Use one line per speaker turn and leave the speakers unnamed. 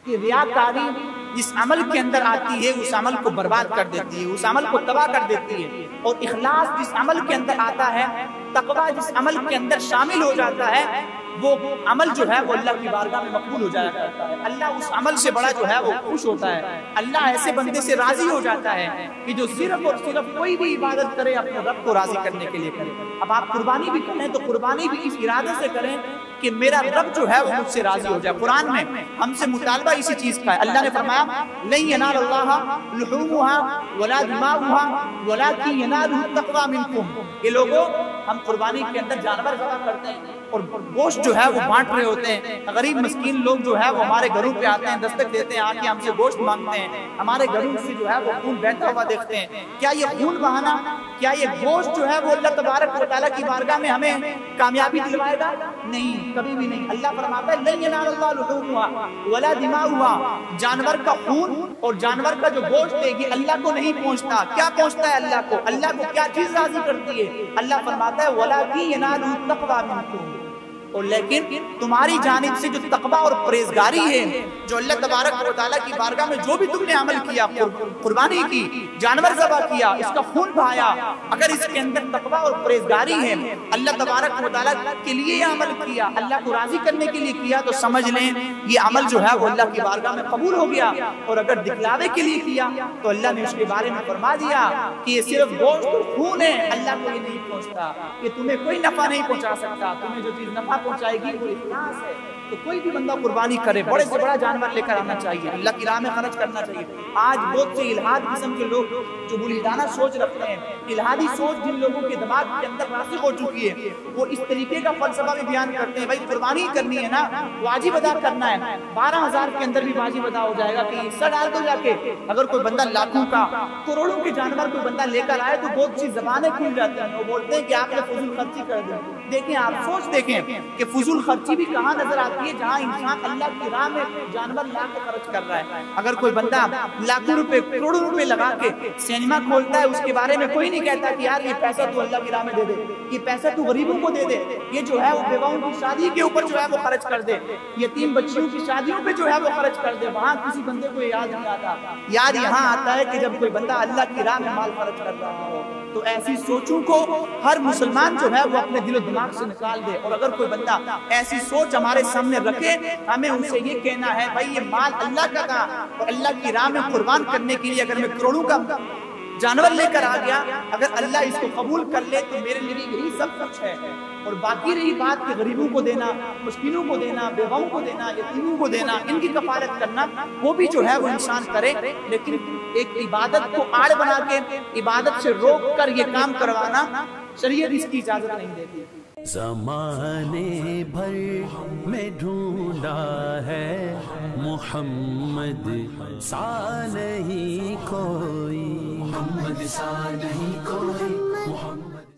کہ ریاکاری جس عمل کے اندر آتی ہے اس عمل کو برباد کر دیتی ہے، اس عمل کو تباہ کر دیتی ہے، اور اخلاص جس عمل کے اندر آتا ہے، تقویٰ جس عمل کے اندر شامل ہو جاتا ہے، وہ عمل جو ہے وہ اللہ کی بارگاہ میں مقبول ہو جایا کرتا ہے۔ اللہ اس عمل سے بڑا جو ہے وہ خوش ہوتا ہے، اللہ ایسے بندے سے راضی ہو جاتا ہے کہ جو صرف اور صرف کوئی بھی عبادت کرے اپنے رب کو راضی کرنے کے لیے کرے۔ اب آپ قربانی بھی کریں تو قربانی بھی اس ارادے سے کریں کہ میرا رب جو ہے وہ مجھ سے راضی ہو جائے۔ قرآن میں ہم سے مطالبہ اسی چیز کا ہے، اللہ نے فرمایا لن ینال اللہ لحومها ولا دماؤها ولکن ینالہ التقوی منکم۔ یہ لوگوں، ہم قربانی کے اندر جانور ذبح کرتے ہیں اور گوشت جو ہے وہ بانٹ رہے ہوتے ہیں، غریب مسکین لوگ جو ہے وہ ہمارے گھروں پہ آتے ہیں، دستک دیتے ہیں، آ کے ہم سے گوشت مانگتے ہیں، ہمارے گھروں سے جو ہے وہ خون بہتا ہوا دیکھتے ہیں۔ کیا یہ خون بہانا، کیا یہ گوشت جو ہے وہ اللہ تبارک و تعالیٰ کی بارگاہ میں ہمیں کامیابی دلوائے گا؟ نہیں، کبھی بھی نہیں۔ اللہ فرماتا ہے لن ینال اللہ لحومها ولا دماؤها، جانور کا خون اور جانور کا جو گوشت ہے یہ اللہ کو نہیں پہنچتا۔ کیا پہنچتا ہے اللہ کو؟ اللہ کو کیا چیز راضی کرتی ہے؟ اللہ فرماتا ہے وَلَكِنْ يَنَالُهُ التَّقْوَىٰ مِنكُمْ، اور لیکن تمہاری جانب سے جو تقویٰ اور پرہیزگاری ہے، جو اللہ تبارک و تعالیٰ کی بارگاہ میں جو بھی تم نے عمل کیا، قربانی کی، جانور ذبح کیا، اس کا خون بہایا، اگر اس کے اندر تقویٰ اور پرہیزگاری ہے، اللہ تبارک و تعالیٰ کے لیے یہ عمل کیا، اللہ کو راضی کرنے کے لیے کیا، تو سمجھ لیں یہ عمل جو ہے وہ اللہ کی بارگاہ میں قبول ہو گیا۔ اور اگر دکھلاوے کے لیے کیا تو اللہ نے اس کے بارے میں فرما دیا کہ یہ صرف گوشت اور خون ہے، اللہ کو یہ نہیں پہنچتا، یہ تمہیں کوئی نفع نہیں پہنچا سکتا، تمہیں جو چیز نفع پہنچائے گی وہ اخلاص ہے۔ تو کوئی بھی بندہ قربانی کرے، بڑے سے بڑا جانور لے کر آنا چاہیے، اللہ کی راہ میں خرچ کرنا چاہیے۔ آج بہت سے الہاد قسم کے لوگ جو بلیدانہ سوچ رکھتے ہیں، الہادی سوچ جن لوگوں کے دماغ کے اندر راسخ ہو چکی ہے، وہ اس طریقے کا فلسفہ بھی بیان کرتے ہیں، بھائی قربانی کرنی ہے نا، واجب ادا کرنا ہے، 12,000 کے اندر بھی واجب ادا ہو جائے گا، کہ حصہ ڈال دو جا کے۔ اگر کوئی بندہ لاکھوں کا، کروڑوں کے جانور کوئی بندہ لے کر آئے تو بہت سی زبانیں کھل جاتی ہیں، وہ بولتے ہیں کہ آپ نے فضول خرچی کر دی۔ دیکھیں، آپ سوچ دیکھیں کہ فضول خرچی بھی کہاں نظر آتی ہے جہاں انسان اللہ کی راہ میں جانور لا کے خرچ کر رہا ہے۔ اگر کوئی بندہ لاکھوں روپے، کروڑوں روپے لگا کے سینما کھولتا ہے، اس کے بارے میں کوئی نہیں کہتا کہ یار یہ پیسہ تو اللہ کی راہ میں دے دے، یہ پیسہ تو غریبوں کو دے دے، یہ جو ہے وہ بیواؤں کی شادی کے اوپر جو ہے وہ خرچ کر دے، یتیم بچیوں کی شادیوں پہ جو ہے وہ خرچ کر دے۔ وہاں کسی بندے کو یاد نہیں آتا، یاد یہاں آتا ہے کہ جب کوئی بندہ اللہ کی راہ میں مال خرچ کر رہا ہو۔ تو ایسی سوچوں کو ہر مسلمان جو ہے وہ اپنے دل و دماغ سے نکال دے، اور اگر کوئی بندہ ایسی سوچ ہمارے سامنے رکھے، ہمیں ان سے یہ کہنا ہے بھائی یہ مال اللہ کا تھا، اور اللہ کی راہ میں قربان کرنے کے لیے اگر میں کروڑوں کا جانور لے کر آ گیا، اگر اللہ اس کو قبول کر لے تو میرے لیے یہی سب کچھ ہے۔ اور باقی رہی بات کہ غریبوں کو دینا، مسکینوں کو دینا، بیواؤں کو دینا، یتیموں کو دینا، ان کی کفالت کرنا، وہ بھی جو ہے وہ انسان کرے، لیکن ایک عبادت کو آڑ بنا کے، عبادت سے روک کر یہ کام کروانا شریعت اس کی اجازت نہیں دیتی۔
زمانے بھر میں ڈھونڈا ہے محمد سا نہیں کوئی، محمد سا نہیں کوئی، محمد